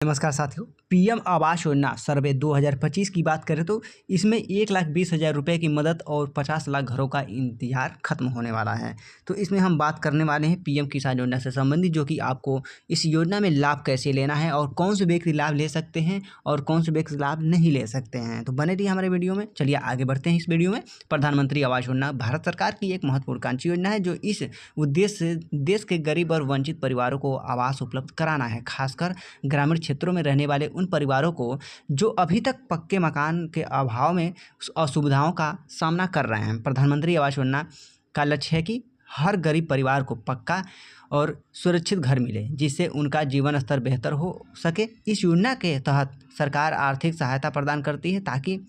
नमस्कार साथियों, पीएम आवास योजना सर्वे 2025 की बात करें तो इसमें 1,20,000 रुपये की मदद और 50 लाख घरों का इंतजार खत्म होने वाला है। तो इसमें हम बात करने वाले हैं पीएम किसान योजना से संबंधित, जो कि आपको इस योजना में लाभ कैसे लेना है और कौन से व्यक्ति लाभ ले सकते हैं और कौन से व्यक्ति लाभ नहीं ले सकते हैं। तो बने रहिए हमारे वीडियो में। चलिए आगे बढ़ते हैं। इस वीडियो में प्रधानमंत्री आवास योजना भारत सरकार की एक महत्वाकांक्षी योजना है, जो इस उद्देश्य से देश के गरीब और वंचित परिवारों को आवास उपलब्ध कराना है, खासकर ग्रामीण क्षेत्रों में रहने वाले उन परिवारों को जो अभी तक पक्के मकान के अभाव में असुविधाओं का सामना कर रहे हैं। प्रधानमंत्री आवास योजना का लक्ष्य है कि हर गरीब परिवार को पक्का और सुरक्षित घर मिले, जिससे उनका जीवन स्तर बेहतर हो सके। इस योजना के तहत सरकार आर्थिक सहायता प्रदान करती है ताकि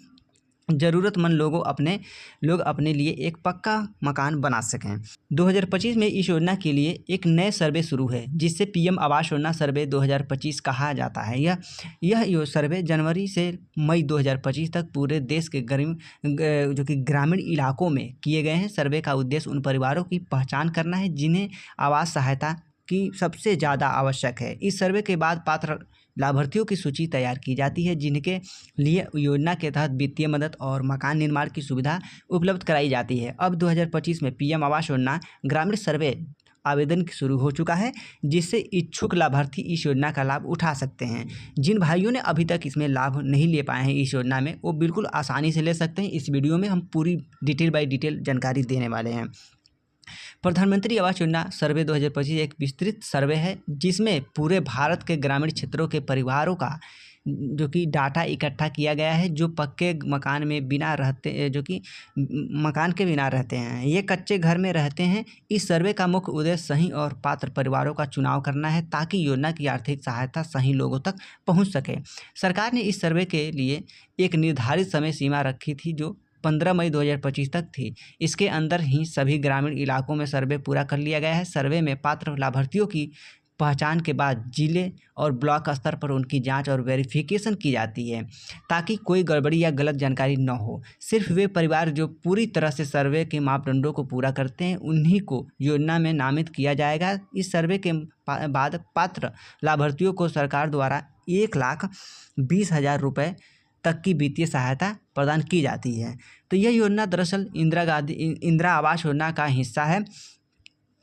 ज़रूरतमंद लोग अपने लिए एक पक्का मकान बना सकें। 2025 में इस योजना के लिए एक नए सर्वे शुरू है, जिससे पीएम आवास योजना सर्वे 2025 कहा जाता है। यह सर्वे जनवरी से मई 2025 तक पूरे देश के जो कि ग्रामीण इलाकों में किए गए हैं। सर्वे का उद्देश्य उन परिवारों की पहचान करना है जिन्हें आवास सहायता की सबसे ज़्यादा आवश्यक है। इस सर्वे के बाद पात्र लाभार्थियों की सूची तैयार की जाती है, जिनके लिए योजना के तहत वित्तीय मदद और मकान निर्माण की सुविधा उपलब्ध कराई जाती है। अब 2025 में पीएम आवास योजना ग्रामीण सर्वे आवेदन शुरू हो चुका है, जिससे इच्छुक लाभार्थी इस योजना का लाभ उठा सकते हैं। जिन भाइयों ने अभी तक इसमें लाभ नहीं ले पाए हैं इस योजना में, वो बिल्कुल आसानी से ले सकते हैं। इस वीडियो में हम पूरी डिटेल बाय डिटेल जानकारी देने वाले हैं। प्रधानमंत्री आवास योजना सर्वे 2025 एक विस्तृत सर्वे है, जिसमें पूरे भारत के ग्रामीण क्षेत्रों के परिवारों का जो कि डाटा इकट्ठा किया गया है, जो पक्के मकान में बिना रहते मकान के बिना रहते हैं, ये कच्चे घर में रहते हैं। इस सर्वे का मुख्य उद्देश्य सही और पात्र परिवारों का चुनाव करना है, ताकि योजना की आर्थिक सहायता सही लोगों तक पहुंच सके। सरकार ने इस सर्वे के लिए एक निर्धारित समय सीमा रखी थी, जो 15 मई 2025 तक थी। इसके अंदर ही सभी ग्रामीण इलाकों में सर्वे पूरा कर लिया गया है। सर्वे में पात्र लाभार्थियों की पहचान के बाद जिले और ब्लॉक स्तर पर उनकी जांच और वेरिफिकेशन की जाती है, ताकि कोई गड़बड़ी या गलत जानकारी न हो। सिर्फ वे परिवार जो पूरी तरह से सर्वे के मापदंडों को पूरा करते हैं, उन्हीं को योजना में नामित किया जाएगा। इस सर्वे के बाद पात्र लाभार्थियों को सरकार द्वारा 1,20,000 रुपये तक की वित्तीय सहायता प्रदान की जाती है। तो यह योजना दरअसल इंदिरा आवास योजना का हिस्सा है,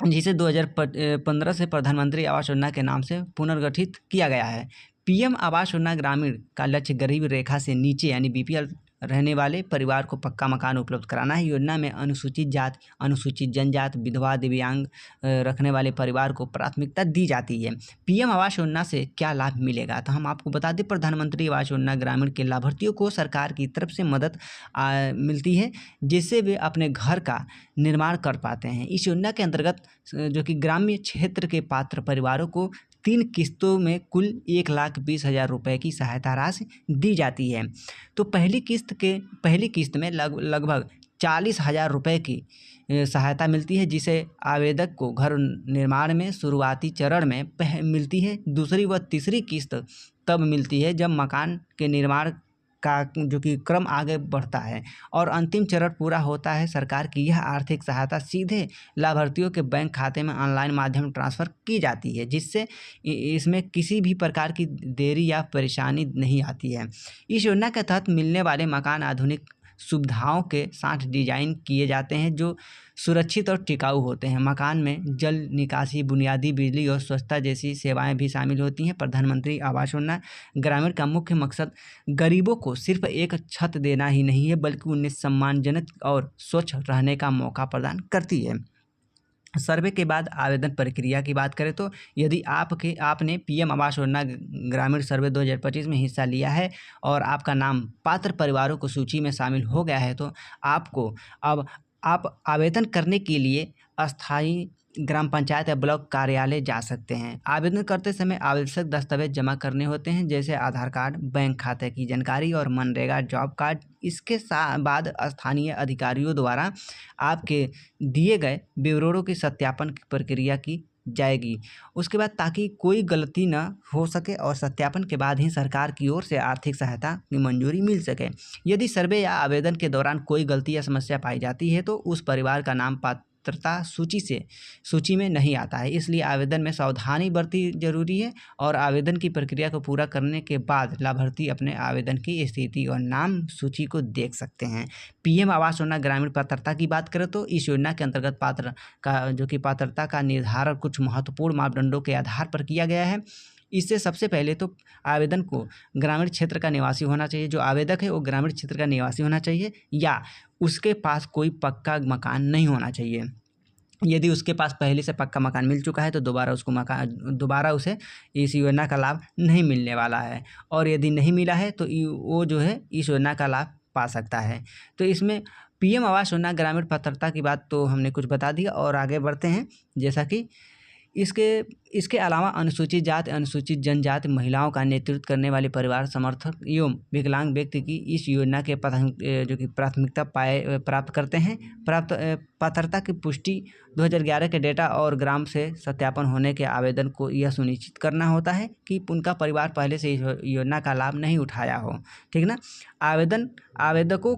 जिसे 2015 से प्रधानमंत्री आवास योजना के नाम से पुनर्गठित किया गया है। पीएम आवास योजना ग्रामीण का लक्ष्य गरीब रेखा से नीचे यानी बीपीएल रहने वाले परिवार को पक्का मकान उपलब्ध कराना है। योजना में अनुसूचित जाति, अनुसूचित जनजाति, विधवा, दिव्यांग रखने वाले परिवार को प्राथमिकता दी जाती है। पीएम आवास योजना से क्या लाभ मिलेगा, तो हम आपको बता दें, प्रधानमंत्री आवास योजना ग्रामीण के लाभार्थियों को सरकार की तरफ से मदद मिलती है, जिससे वे अपने घर का निर्माण कर पाते हैं। इस योजना के अंतर्गत जो कि ग्राम्य क्षेत्र के पात्र परिवारों को 3 किस्तों में कुल 1,20,000 रुपये की सहायता राशि दी जाती है। तो पहली किस्त में लगभग 40,000 रुपये की सहायता मिलती है, जिसे आवेदक को घर निर्माण में शुरुआती चरण में मिलती है। दूसरी व तीसरी किस्त तब मिलती है जब मकान के निर्माण का जो कि क्रम आगे बढ़ता है और अंतिम चरण पूरा होता है। सरकार की यह आर्थिक सहायता सीधे लाभार्थियों के बैंक खाते में ऑनलाइन माध्यम ट्रांसफ़र की जाती है, जिससे इसमें किसी भी प्रकार की देरी या परेशानी नहीं आती है। इस योजना के तहत मिलने वाले मकान आधुनिक सुविधाओं के साथ डिजाइन किए जाते हैं, जो सुरक्षित और टिकाऊ होते हैं। मकान में जल निकासी, बुनियादी बिजली और स्वच्छता जैसी सेवाएं भी शामिल होती हैं। प्रधानमंत्री आवास योजना ग्रामीण का मुख्य मकसद गरीबों को सिर्फ एक छत देना ही नहीं है, बल्कि उन्हें सम्मानजनक और स्वच्छ रहने का मौका प्रदान करती है। सर्वे के बाद आवेदन प्रक्रिया की बात करें तो यदि आपने पीएम आवास योजना ग्रामीण सर्वे 2025 में हिस्सा लिया है और आपका नाम पात्र परिवारों को सूची में शामिल हो गया है, तो आप आवेदन करने के लिए अस्थायी ग्राम पंचायत या ब्लॉक कार्यालय जा सकते हैं। आवेदन करते समय आवश्यक दस्तावेज जमा करने होते हैं, जैसे आधार कार्ड, बैंक खाते की जानकारी और मनरेगा जॉब कार्ड। इसके बाद स्थानीय अधिकारियों द्वारा आपके दिए गए विवरणों की सत्यापन की प्रक्रिया की जाएगी। उसके बाद ताकि कोई गलती न हो सके और सत्यापन के बाद ही सरकार की ओर से आर्थिक सहायता की मंजूरी मिल सके। यदि सर्वे या आवेदन के दौरान कोई गलती या समस्या पाई जाती है, तो उस परिवार का नाम पात्रता सूची में नहीं आता है। इसलिए आवेदन में सावधानी बरती जरूरी है और आवेदन की प्रक्रिया को पूरा करने के बाद लाभार्थी अपने आवेदन की स्थिति और नाम सूची को देख सकते हैं। पीएम आवास योजना ग्रामीण पात्रता की बात करें तो इस योजना के अंतर्गत पात्रता का निर्धारण कुछ महत्वपूर्ण मापदंडों के आधार पर किया गया है। इससे सबसे पहले तो आवेदन को ग्रामीण क्षेत्र का निवासी होना चाहिए। जो आवेदक है वो ग्रामीण क्षेत्र का निवासी होना चाहिए या उसके पास कोई पक्का मकान नहीं होना चाहिए। यदि उसके पास पहले से पक्का मकान मिल चुका है तो दोबारा उसे इस योजना का लाभ नहीं मिलने वाला है, और यदि नहीं मिला है तो वो जो है इस योजना का लाभ पा सकता है। तो इसमें पीएम आवास योजना ग्रामीण पात्रता की बात तो हमने कुछ बता दिया, और आगे बढ़ते हैं। जैसा कि इसके अलावा अनुसूचित जाति, अनुसूचित जनजाति, महिलाओं का नेतृत्व करने वाले परिवार, समर्थक एवं विकलांग व्यक्ति की इस योजना के जो कि प्राथमिकता प्राप्त करते हैं। पात्रता की पुष्टि 2011 के डेटा और ग्राम से सत्यापन होने के आवेदन को यह सुनिश्चित करना होता है कि उनका परिवार पहले से इस योजना का लाभ नहीं उठाया हो। ठीक ना। आवेदकों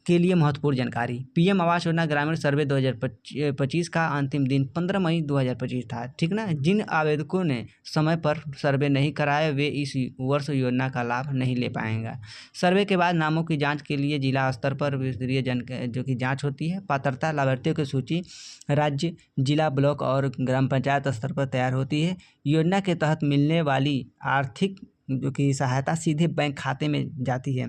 के लिए महत्वपूर्ण जानकारी। पीएम आवास योजना ग्रामीण सर्वे 2025 का अंतिम दिन 15 मई 2025 था। ठीक ना। जिन आवेदकों ने समय पर सर्वे नहीं कराया वे इस वर्ष योजना का लाभ नहीं ले पाएंगे। सर्वे के बाद नामों की जांच के लिए जिला स्तर पर विस्तृत जो कि जांच होती है। पात्रता लाभार्थियों की सूची राज्य, जिला, ब्लॉक और ग्राम पंचायत स्तर पर तैयार होती है। योजना के तहत मिलने वाली आर्थिक जो कि सहायता सीधे बैंक खाते में जाती है,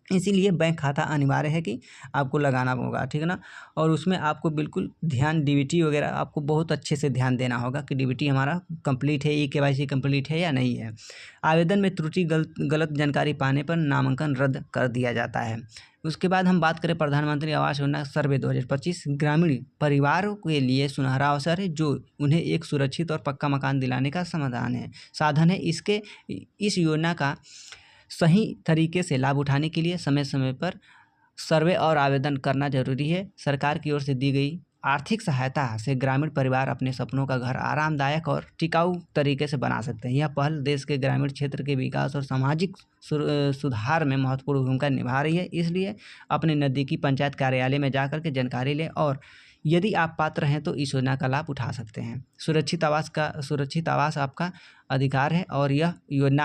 इसीलिए बैंक खाता अनिवार्य है कि आपको लगाना होगा। ठीक है ना। और उसमें आपको बिल्कुल ध्यान डीबीटी वगैरह आपको बहुत अच्छे से ध्यान देना होगा कि डीबीटी हमारा कंप्लीट है, केवाईसी कंप्लीट है या नहीं है। आवेदन में त्रुटि गलत जानकारी पाने पर नामांकन रद्द कर दिया जाता है। उसके बाद हम बात करें प्रधानमंत्री आवास योजना सर्वे 2025 ग्रामीण परिवारों के लिए सुनहरा अवसर है जो उन्हें एक सुरक्षित और पक्का मकान दिलाने का साधन है। इस योजना का सही तरीके से लाभ उठाने के लिए समय समय पर सर्वे और आवेदन करना जरूरी है। सरकार की ओर से दी गई आर्थिक सहायता से ग्रामीण परिवार अपने सपनों का घर आरामदायक और टिकाऊ तरीके से बना सकते हैं। यह पहल देश के ग्रामीण क्षेत्र के विकास और सामाजिक सुधार में महत्वपूर्ण भूमिका निभा रही है। इसलिए अपने नज़दीकी पंचायत कार्यालय में जाकर के जानकारी लें और यदि आप पात्र हैं तो इस योजना का लाभ उठा सकते हैं। सुरक्षित आवास आपका अधिकार है और यह योजना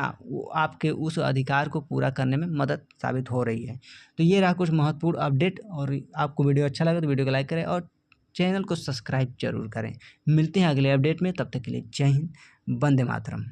आपके उस अधिकार को पूरा करने में मदद साबित हो रही है। तो ये रहा कुछ महत्वपूर्ण अपडेट, और आपको वीडियो अच्छा लगा तो वीडियो को लाइक करें और चैनल को सब्सक्राइब जरूर करें। मिलते हैं अगले अपडेट में, तब तक के लिए जय हिंद, वंदे मातरम।